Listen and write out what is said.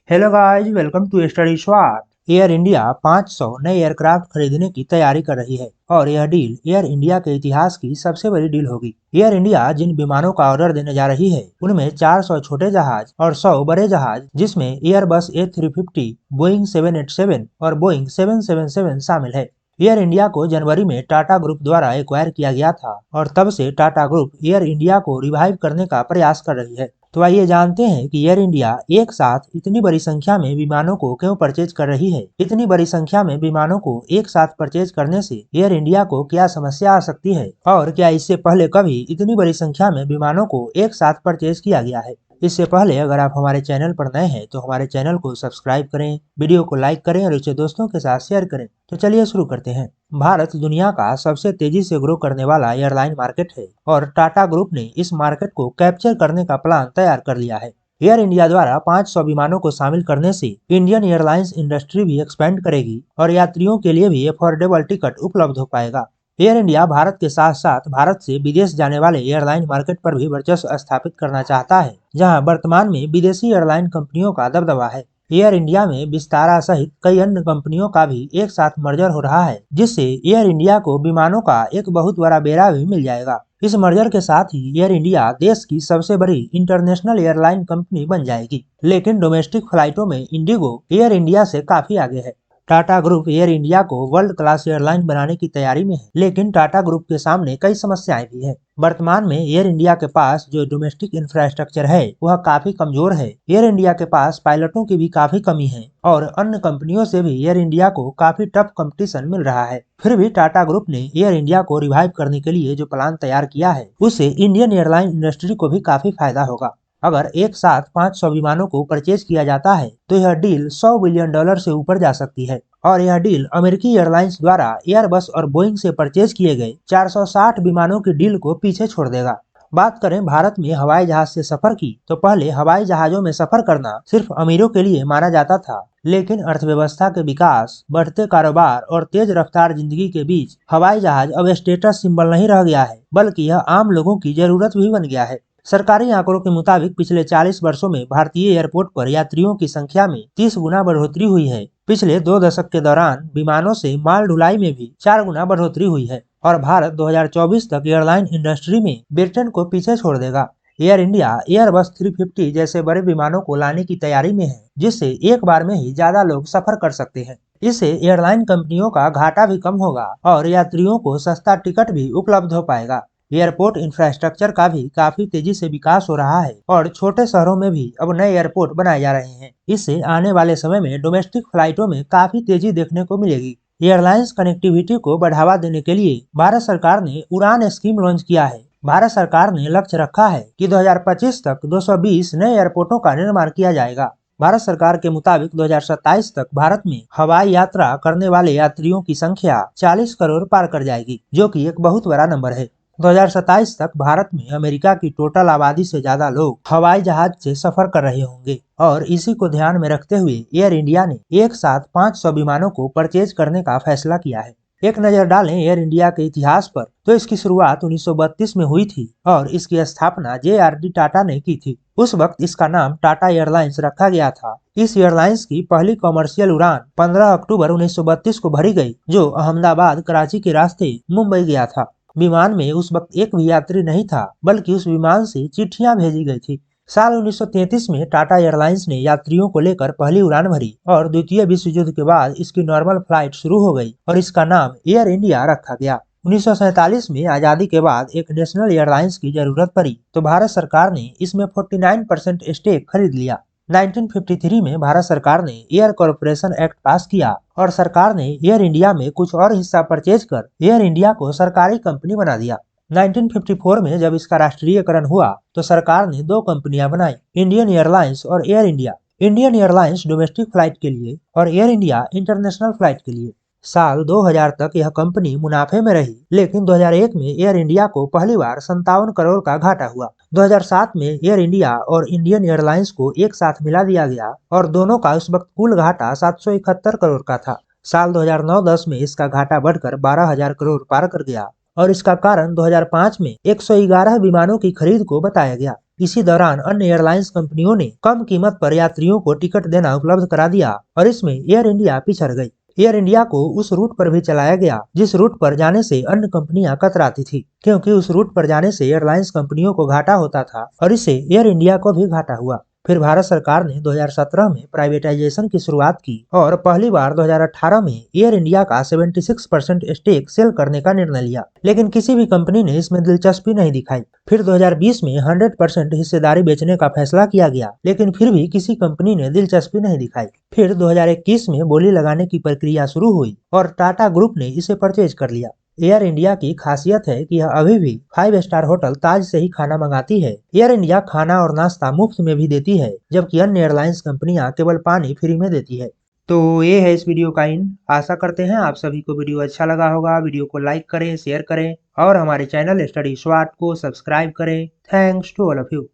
Hello guys, welcome to study swot. Air India 500 नए aircraft खरीदने की तैयारी कर रही है और यह डील एयर इंडिया के इतिहास की सबसे बड़ी डील होगी। एयर इंडिया जिन विमानों का ऑर्डर देने जा रही है उनमें 400 छोटे जहाज और 100 बड़े जहाज जिसमें एयरबस A350, बोइंग 787 और बोइंग 777 शामिल है। एयर इंडिया को जनवरी में टाटा ग्रुप द्वारा एक्वायर किया गया था और तब से टाटा ग्रुप एयर इंडिया को रिवाइव करने का प्रयास कर रही है। तो आइए जानते हैं कि एयर इंडिया एक साथ इतनी बड़ी संख्या में विमानों को क्यों परचेज कर रही है। इतनी बड़ी संख्या में विमानों को एक साथ परचेज करने से एयर इंडिया को क्या समस्या आ सकती है और क्या इससे पहले कभी इतनी बड़ी संख्या में विमानों को एक साथ परचेज किया गया है। इससे पहले अगर आप हमारे चैनल पर नए हैं तो हमारे चैनल को सब्सक्राइब करें, वीडियो को लाइक करें और इसे दोस्तों के साथ शेयर करें। तो चलिए शुरू करते हैं। भारत दुनिया का सबसे तेजी से ग्रो करने वाला एयरलाइन मार्केट है और टाटा ग्रुप ने इस मार्केट को कैप्चर करने का प्लान तैयार कर लिया है। एयर इंडिया द्वारा 500 विमानों को शामिल करने से इंडियन एयरलाइंस इंडस्ट्री भी एक्सपेंड करेगी और यात्रियों के लिए भी अफोर्डेबल टिकट उपलब्ध हो पाएगा। एयर इंडिया भारत के साथ साथ भारत से विदेश जाने वाले एयरलाइन मार्केट पर भी वर्चस्व स्थापित करना चाहता है, जहां वर्तमान में विदेशी एयरलाइन कंपनियों का दबदबा है। एयर इंडिया में विस्तारा सहित कई अन्य कंपनियों का भी एक साथ मर्जर हो रहा है, जिससे एयर इंडिया को विमानों का एक बहुत बड़ा बेड़ा भी मिल जाएगा। इस मर्जर के साथ ही एयर इंडिया देश की सबसे बड़ी इंटरनेशनल एयरलाइन कंपनी बन जाएगी, लेकिन डोमेस्टिक फ्लाइटों में इंडिगो एयर इंडिया से काफी आगे है। टाटा ग्रुप एयर इंडिया को वर्ल्ड क्लास एयरलाइन बनाने की तैयारी में है, लेकिन टाटा ग्रुप के सामने कई समस्याएं भी है। वर्तमान में एयर इंडिया के पास जो डोमेस्टिक इंफ्रास्ट्रक्चर है वह काफी कमजोर है। एयर इंडिया के पास पायलटों की भी काफी कमी है और अन्य कंपनियों से भी एयर इंडिया को काफी टफ कंपटीशन मिल रहा है। फिर भी टाटा ग्रुप ने एयर इंडिया को रिवाइव करने के लिए जो प्लान तैयार किया है उससे इंडियन एयरलाइन इंडस्ट्री को भी काफी फायदा होगा। अगर एक साथ 500 विमानों को परचेज किया जाता है तो यह डील $100 बिलियन से ऊपर जा सकती है और यह डील अमेरिकी एयरलाइंस द्वारा एयरबस और बोइंग से परचेज किए गए 460 विमानों की डील को पीछे छोड़ देगा। बात करें भारत में हवाई जहाज से सफर की तो पहले हवाई जहाजों में सफर करना सिर्फ अमीरों के लिए माना जाता था, लेकिन अर्थव्यवस्था के विकास, बढ़ते कारोबार और तेज रफ्तार जिंदगी के बीच हवाई जहाज अब स्टेटस सिंबल नहीं रह गया है, बल्कि यह आम लोगों की जरूरत भी बन गया है। सरकारी आंकड़ों के मुताबिक पिछले 40 वर्षों में भारतीय एयरपोर्ट पर यात्रियों की संख्या में 30 गुना बढ़ोतरी हुई है। पिछले 2 दशक के दौरान विमानों से माल ढुलाई में भी 4 गुना बढ़ोतरी हुई है और भारत 2024 तक एयरलाइन इंडस्ट्री में ब्रिटेन को पीछे छोड़ देगा। एयर इंडिया एयरबस 350 जैसे बड़े विमानों को लाने की तैयारी में है, जिससे एक बार में ही ज्यादा लोग सफर कर सकते हैं। इससे एयरलाइन कंपनियों का घाटा भी कम होगा और यात्रियों को सस्ता टिकट भी उपलब्ध हो पाएगा। एयरपोर्ट इंफ्रास्ट्रक्चर का भी काफी तेजी से विकास हो रहा है और छोटे शहरों में भी अब नए एयरपोर्ट बनाए जा रहे हैं। इससे आने वाले समय में डोमेस्टिक फ्लाइटों में काफी तेजी देखने को मिलेगी। एयरलाइंस कनेक्टिविटी को बढ़ावा देने के लिए भारत सरकार ने उड़ान स्कीम लॉन्च किया है। भारत सरकार ने लक्ष्य रखा है कि 2025 तक 220 नए एयरपोर्टों का निर्माण किया जाएगा। भारत सरकार के मुताबिक 2027 तक भारत में हवाई यात्रा करने वाले यात्रियों की संख्या 40 करोड़ पार कर जाएगी, जो कि एक बहुत बड़ा नंबर है। 2027 तक भारत में अमेरिका की टोटल आबादी से ज्यादा लोग हवाई जहाज से सफर कर रहे होंगे और इसी को ध्यान में रखते हुए एयर इंडिया ने एक साथ 500 विमानों को परचेज करने का फैसला किया है। एक नजर डालें एयर इंडिया के इतिहास पर तो इसकी शुरुआत 1932 में हुई थी और इसकी स्थापना JRD टाटा ने की थी। उस वक्त इसका नाम टाटा एयरलाइंस रखा गया था। इस एयरलाइंस की पहली कॉमर्शियल उड़ान 15 अक्टूबर 1932 को भरी गई, जो अहमदाबाद कराची के रास्ते मुंबई गया था। विमान में उस वक्त एक भी यात्री नहीं था, बल्कि उस विमान से चिट्ठियां भेजी गई थी। साल 1933 में टाटा एयरलाइंस ने यात्रियों को लेकर पहली उड़ान भरी और द्वितीय विश्व युद्ध के बाद इसकी नॉर्मल फ्लाइट शुरू हो गई और इसका नाम एयर इंडिया रखा गया। 1947 में आजादी के बाद एक नेशनल एयरलाइंस की जरूरत पड़ी तो भारत सरकार ने इसमें 49% स्टेक खरीद लिया। 1953 में भारत सरकार ने एयर कॉरपोरेशन एक्ट पास किया और सरकार ने एयर इंडिया में कुछ और हिस्सा परचेज कर एयर इंडिया को सरकारी कंपनी बना दिया। 1954 में जब इसका राष्ट्रीयकरण हुआ तो सरकार ने 2 कंपनियां बनाई, इंडियन एयरलाइंस और air India. Indian airlines domestic flight के लिए और एयर इंडिया इंटरनेशनल फ्लाइट के लिए। साल 2000 तक यह कंपनी मुनाफे में रही, लेकिन 2001 में एयर इंडिया को पहली बार 57 करोड़ का घाटा हुआ। 2007 में एयर इंडिया और इंडियन एयरलाइंस को एक साथ मिला दिया गया और दोनों का उस वक्त कुल घाटा 771 करोड़ का था। साल 2009-10 में इसका घाटा बढ़कर 12,000 करोड़ पार कर गया और इसका कारण 2005 में 111 विमानों की खरीद को बताया गया। इसी दौरान अन्य एयरलाइंस कंपनियों ने कम कीमत पर यात्रियों को टिकट देना उपलब्ध करा दिया और इसमें एयर इंडिया पिछड़ गई। एयर इंडिया को उस रूट पर भी चलाया गया जिस रूट पर जाने से अन्य कंपनियां कतराती थी, क्योंकि उस रूट पर जाने से एयरलाइंस कंपनियों को घाटा होता था और इससे एयर इंडिया को भी घाटा हुआ। फिर भारत सरकार ने 2017 में प्राइवेटाइजेशन की शुरुआत की और पहली बार 2018 में एयर इंडिया का 76% स्टेक सेल करने का निर्णय लिया, लेकिन किसी भी कंपनी ने इसमें दिलचस्पी नहीं दिखाई। फिर 2020 में 100% हिस्सेदारी बेचने का फैसला किया गया, लेकिन फिर भी किसी कंपनी ने दिलचस्पी नहीं दिखाई। फिर 2021 में बोली लगाने की प्रक्रिया शुरू हुई और टाटा ग्रुप ने इसे परचेज कर लिया। एयर इंडिया की खासियत है कि यह अभी भी 5 स्टार होटल ताज से ही खाना मंगाती है। एयर इंडिया खाना और नाश्ता मुफ्त में भी देती है, जबकि अन्य एयरलाइंस कंपनियां केवल पानी फ्री में देती है। तो ये है इस वीडियो का इन। आशा करते हैं आप सभी को वीडियो अच्छा लगा होगा। वीडियो को लाइक करें, शेयर करें और हमारे चैनल स्टडी स्वाट को सब्सक्राइब करें। Thanks to all of you.